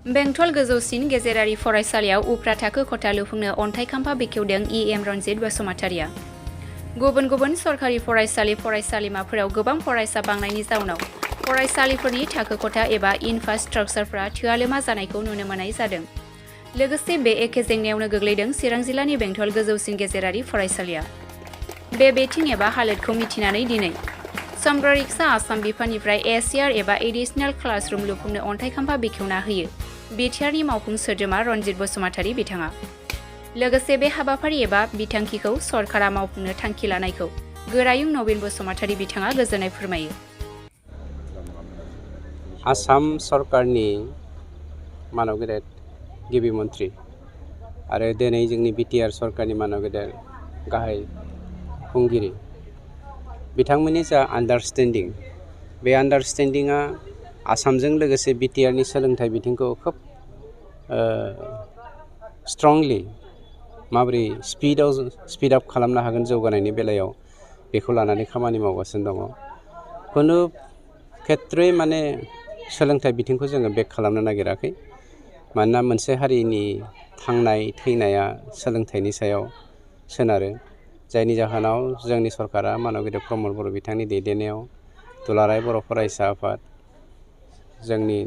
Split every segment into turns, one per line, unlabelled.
बेंटल गोजौसिन गेजेरारि फरायसालियाव उफ्रा थाखो खथा लुफुंनो अन्थाइ खाम्फा बेखेवदों इ.एम. रनजित बसुमतारिया। गुबुन गुबुन सरकारि फरायसालिमाफोराव गोबां फरायसा बांनायनि जाउनाव फरायसालिफोरनि थाखो खथा एबा इनफ्रास्ट्राक्चारफ्रा थोआलोमा जानायखौ नुनो मोननाय जादों। लोगोसे बे एखे जेंनायावनो गोग्लैदों चिरां जिल्लानि बेंटल गोजौसिन गेजेरारि फरायसालिया। बे बिथिं एबा हालोदखौ मिथिनानै दिनै समग्र आसाम बिफाननिफ्राय एसिआर एबा एडिशनेल क्लासरुम लुफुंनो अन्थाइ खाम्फा बेखेवना होयो बिटिआरनि मावफुं सोद्रोमा रनजित बसुमतारि बिथाङा। लोगोसे बे हाबाफारि एबा बिथांखिखौ सरकारा मावफुंनो थांखि लानायखौ गोरायुं नबिन बसुमतारि बिथाङा गोजोननाय फोरमायो।
आसाम सरकारनि मानव गेदेर गिबि मन्थ्रि आरो दिनै जोंनि बिटिआर सरकारनि मानव गेदेर गाहाय खुंगिरि बिथांमोननि जा आन्डारस्टेन्डिं, बे आन्डारस्टेन्डिंआ आसामजों लोगोसे बिटिआरनि सोलोंथाइ बिथिंखौ खोब स्ट्रंलि माबोरै स्पिड आप खालामनो हागोन जौगानायनि बेलायाव बेखौ लानानै खामानि मावगासिनो दङ। खुनु खेत्र'यै माने सोलोंथाइ बिथिंखौ जोङो बेक खालामनो नागिराखै। मानोना मोनसे हारिनि थांनाय थैनाया सोलोंथाइनि सायाव सोनारो, जायनि जाहोनाव जोंनि सरकारा मानव गेदेर प्रमद बर' बिथांनि दैदेननायाव दुलाराय बर' फरायसा आफाद, जोंनि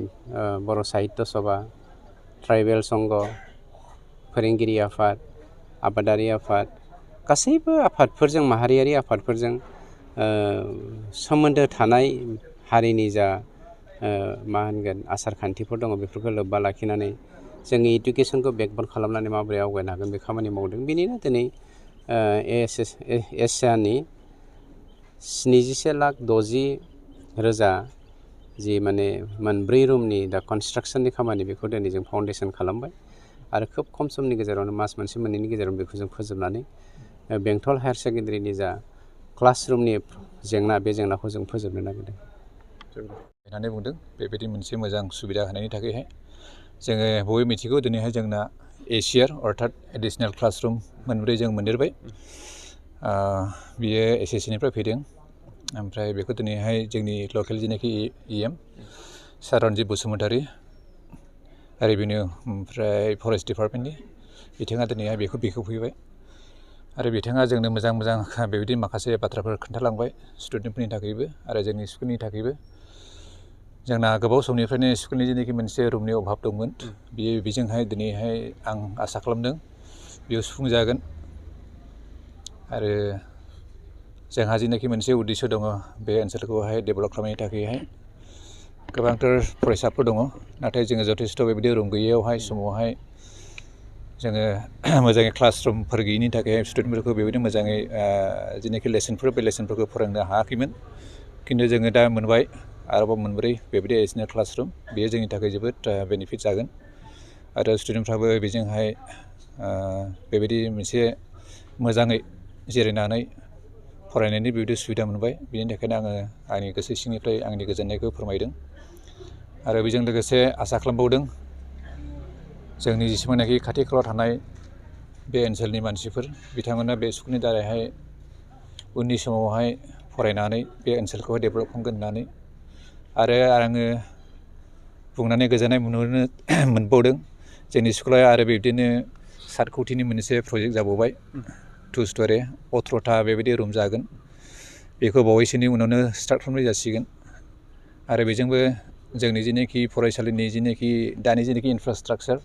बर' साहित्य सभा, ट्राइबेल संघ, फोरोंगिरि आफाद, आबादारि आफाद, गासैबो आफादफोरजों माहारियारि आफादफोरजों सोमोन्दो थानाय हारिनि जा मा होनगोन आसार खान्थिफोर दङ बेफोरखौ लोब्बा लाखिनानै जोंनि इडुकेसनखौ बेकबन खालामनानै माबोरै आवगायनो हागोन बे खामानि मावदों। बेनिनो दिनै एसियानि 77,60,000 जि माने मोनब्रै रुमनि दा कनस्ट्राक्सननि खामानि बेखौ दिनै जों फाउन्डेसन खालामबाय आरो खोब खम समनि गेजेरावनो मास मोनसे मोननैनि गेजेरावनो बेखौ जों फोजोबनानै बेंटल हायार सेकेन्डारिनि जा क्लासरुमनि जेंना बे जेंनाखौ जों फोजोबनो नागिरदों
होननानै बुंदों। बेबायदि मोनसे मोजां सुबिदा होनायनि थाखायहाय जोङो बयबो मिथिगौ दिनैहाय जोंना एसिआर अर्थात एडिशनेल क्लासरुम मोनब्रै जों मोनदेरबाय। बियो एसएससिनिफ्राय फैदों। ओमफ्राय बेखौ दिनैहाय जोंनि लकेल जेनाखि इ.एम. सार रनजित बसुमतारि रेभिनिउ ओमफ्राय फरेस्ट डिपार्टमेन्टनि बिथाङा दिनैहाय बेखौ बेखेवफैबाय आरो बिथाङा जोंनो मोजां बेबायदि माखासे बाथ्राफोर खोन्थालांबाय स्टुडेन्टफोरनि थाखायबो आरो जोंनि स्कुलनि थाखायबो। जोंना गोबाव समनिफ्रायनो स्कुलनि जेनाखि मोनसे रुमनि अभाब दंमोन, बेजोंहाय दिनैहाय आं आसा खालामदों बेयाव सुफुंजागोन आरो जोंहा जेनाखि मोनसे उद्देश्य दङ बे ओनसोलखौहाय डेभेलप खालामनायनि थाखायहाय गोबांथार फरायसाफोर दङ, नाथाय जोङो जथेस्थ' बेबायदि रुम गैयैयावहाय समावहाय जोङो मोजाङै क्लासरुमफोर गैयिनि थाखाय स्टुडेन्टफोरखौ बेबायदि मोजाङै जेनाखि बे लेसनफोरखौ फोरोंनो हायाखैमोन। खिन्थु जोङो दा मोनबाय आरोबाव मोनब्रै बेबायदि एडिशनेल क्लासरुम, बेयो जोंनि थाखाय जोबोद बेनिफिट जागोन आरो स्टुडेन्टफ्राबो बेजोंहाय बेबायदि मोनसे मोजाङै जिरायनानै फरायनायनि बेबायदि सुबिदा मोनबाय। बेनि थाखायनो आङो आंनि गोसो सिंनिफ्राय आंनि गोजोननायखौ फोरमायदों आरो बेजों लोगोसे आसा खालामबावदों जोंनि जेसेबांनाखि खाथि खालायाव थानाय बे ओनसोलनि मानसिफोर बिथांमोना बे स्कुलनि दारैहाय उननि समावहाय फरायनानै बे ओनसोलखौहाय डेभेलप खालामगोन होननानै आरो आङो बुंनानै गोजोननाय मोनबावदों जोंनि स्कुलाव आरो बिब्दिनो 7 कौटिनि मोनसे प्रजेक्ट जाबावबाय 2 स्ट'रि 18था बेबायदि रुम जागोन। बेखौ बावैसोनि उनावनो स्टार्ट खालामनाय जासिगोन आरो बेजोंबो जोंनि जेनाखि फरायसालिनि दानि जेनाखि इनफ्रास्ट्राक्चार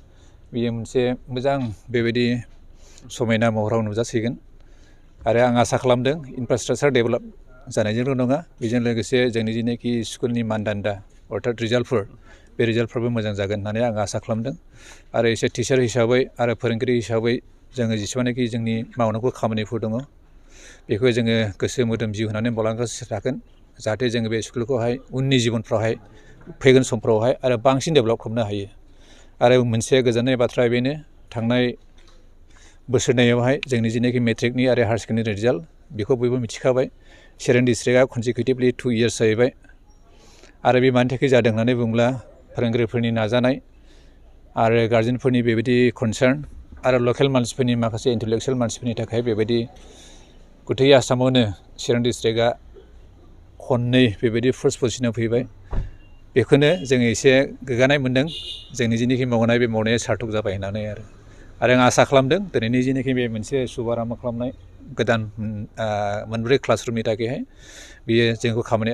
बेयो मोनसे मोजां बेबायदि समायना महराव नुजासिगोन आरो आं आसा खालामदों इनफ्रास्ट्राक्चार डेभेलप जानायजोंल' नङा, बेजों लोगोसे जोंनि जेनाखि स्कुलनि मानदान्दा अर्थात रिजाल्टफोर, बे रिजाल्टफ्राबो मोजां जागोन होननानै आं आसा खालामदों आरो एसे टिचार हिसाबै आरो फोरोंगिरि हिसाबै जोङो जेसेबांनाखि जोंनि मावनांगौ खामानिफोर दङ बेखौ जोङो गोसो मोदोम जिउ होनानै मावलांगासिनो थागोन, जाहाथे जोङो बे स्कुलखौहाय उननि जिबनफ्रावहाय फैगोन समफ्रावहाय आरो बांसिन डेभेलप खालामनो हायो। आरो मोनसे गोजोननाय बाथ्राया बेनो, थांनाय बोसोरनैयावहाय जोंनि जेनाखि मेट्रिकनि आरो हायार सेकेन्डारि रिजाल्ट बेखौ बयबो मिथिखाबाय। चिरां डिस्ट्रिक्टआ कनसिकिउटिभलि 2 इयार्स जाहैबाय आरो बे मानि थाखाय जादों होननानै बुङोब्ला फोरोंगिरिफोरनि नाजानाय आरो गार्जेनफोरनि बेबायदि कनसार्न आरो लकेल मानसिफोरनि माखासे इन्टेलेक्सुयेल मानसिफोरनि थाखाय बेबायदि गथै आसामावनो चिरां डिस्ट्रिक्टआ खननै बेबायदि फार्स्ट पजिशनाव फैबाय बेखौनो जोङो एसे गोग्गानाय मोन्दों जोंनि जिनिखि मावनाय बे मावनाया सार्थक जाबाय होननानै आरो आं आसा खालामदों दिनैनि जिनिखि बे मोनसे शुभारम्भ खालामनाय गोदान मोनब्रै क्लासरुमनि थाखायहाय बियो जोंखौ खामानि